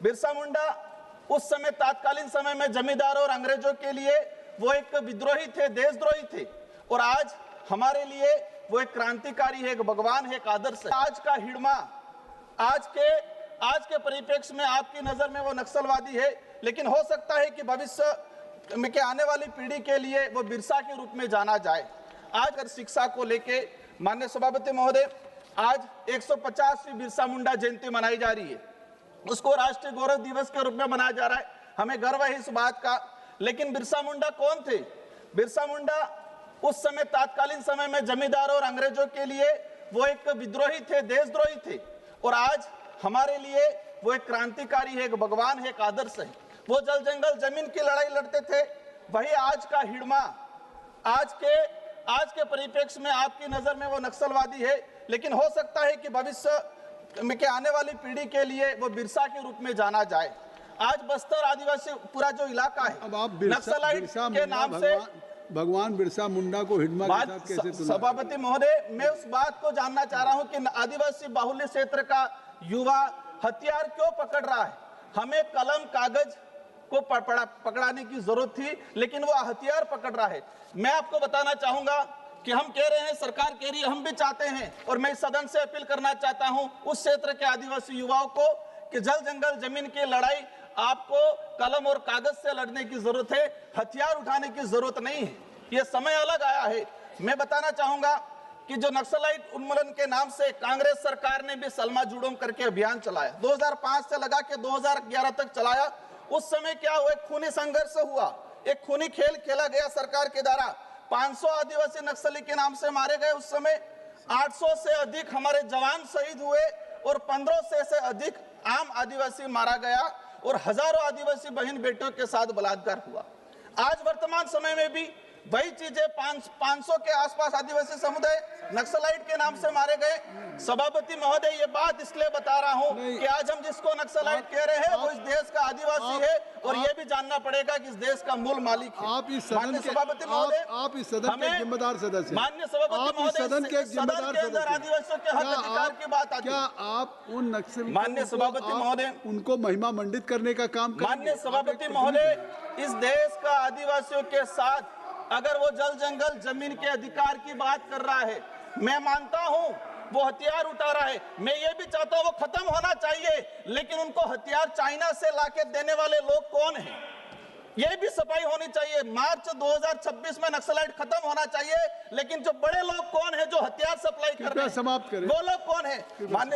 बिरसा मुंडा उस समय तत्कालीन समय में जमींदारों और अंग्रेजों के लिए वो एक विद्रोही थे, देशद्रोही थे, और आज हमारे लिए वो एक क्रांतिकारी है, एक भगवान है, एक आदर्श है। आज का हिड़मा आज के परिप्रेक्ष्य में आपकी नजर में वो नक्सलवादी है, लेकिन हो सकता है कि भविष्य में के आने वाली पीढ़ी के लिए वो बिरसा के रूप में जाना जाए। आज अगर शिक्षा को लेके माननीय सभापति महोदय, आज 150वीं बिरसा मुंडा जयंती मनाई जा रही है, उसको राष्ट्रीय गौरव दिवस के रूप में मनाया जा रहा है। हमें गर्व है इस बात का। लेकिन बिरसा मुंडा कौन थे? बिरसा मुंडा उस समय तत्कालीन समय में जमींदारों और अंग्रेजों के लिए वो एक विद्रोही थे, देशद्रोही थे, और आज हमारे लिए वो एक क्रांतिकारी है, एक भगवान है, एक आदर्श है। वो जल जंगल जमीन की लड़ाई लड़ते थे। वही आज का हिड़मा आज के परिप्रेक्ष्य में आपकी नजर में वो नक्सलवादी है, लेकिन हो सकता है कि भविष्य में के आने वाली पीढ़ी के लिए वो बिरसा के रूप में जाना जाए। आज बस्तर आदिवासी पूरा जो इलाका है, अब आप नक्सलाइट के नाम से भगवान बिरसा मुंडा को हिडमा के साथ कैसे तुलना? सभापति महोदय, मैं उस बात को जानना चाह रहा हूं कि आदिवासी बाहुल्य क्षेत्र का युवा हथियार क्यों पकड़ रहा है? हमें कलम कागज को पकड़ाने की जरूरत थी, लेकिन वो हथियार पकड़ रहा है। मैं आपको बताना चाहूंगा कि हम कह रहे हैं, सरकार कह रही है, हम भी चाहते हैं, और मैं सदन से अपील करना चाहता हूं उस क्षेत्र के आदिवासी युवाओं को कि जल जंगल जमीन की लड़ाई आपको कलम और कागज से लड़ने की जरूरत है, हथियार उठाने की जरूरत नहीं है। ये समय अलग आया है। मैं बताना चाहूंगा कि जो नक्सलाइट उन्मूलन के नाम से कांग्रेस सरकार ने भी सलमा जुड़ोम करके अभियान चलाया, 2005 से लगा के 2011 तक चलाया। उस समय क्या हुआ? एक खूनी संघर्ष हुआ, एक खूनी खेल खेला गया सरकार के द्वारा। 500 आदिवासी नक्सली के नाम से मारे गए। उस समय 800 से अधिक हमारे जवान शहीद हुए और 1500 से अधिक आम आदिवासी मारा गया, और हजारों आदिवासी बहन बेटियों के साथ बलात्कार हुआ। आज वर्तमान समय में भी वही चीजें, 500 के आसपास आदिवासी समुदाय नक्सलाइट के नाम से मारे गए। सभापति महोदय, ये बात इसलिए बता रहा हूं कि आज हम जिसको नक्सलाइट कह रहे हैं वो इस देश का आदिवासी है, और ये भी जानना पड़ेगा कि इस देश का मूल मालिक है। आप इस सदन के सभापति महोदय, आप इस सदन के जिम्मेदार सदस्य, माननीय सभापति महोदय, सदन के जिम्मेदार सदस्य, आदिवासियों के हक अधिकार की बात आती है। क्या आप उन नक्सल, माननीय सभापति महोदय, उनको महिमा मंडित करने का काम करेंगे? माननीय सभापति महोदय, इस देश का आदिवासियों के साथ अगर वो जल जंगल जमीन के अधिकार की बात कर रहा है, मैं मानता हूं वो हथियार उठा रहा है, मैं ये भी चाहता हूं वो खत्म होना चाहिए, लेकिन उनको हथियार चाइना से लाके देने वाले लोग कौन हैं, ये भी सफाई होनी चाहिए। मार्च 2026 में नक्सलाइट खत्म होना चाहिए, लेकिन जो बड़े लोग कौन है जो हथियार सप्लाई कर रहे हैं, समाप्त करें। वो लोग कौन है? माननीय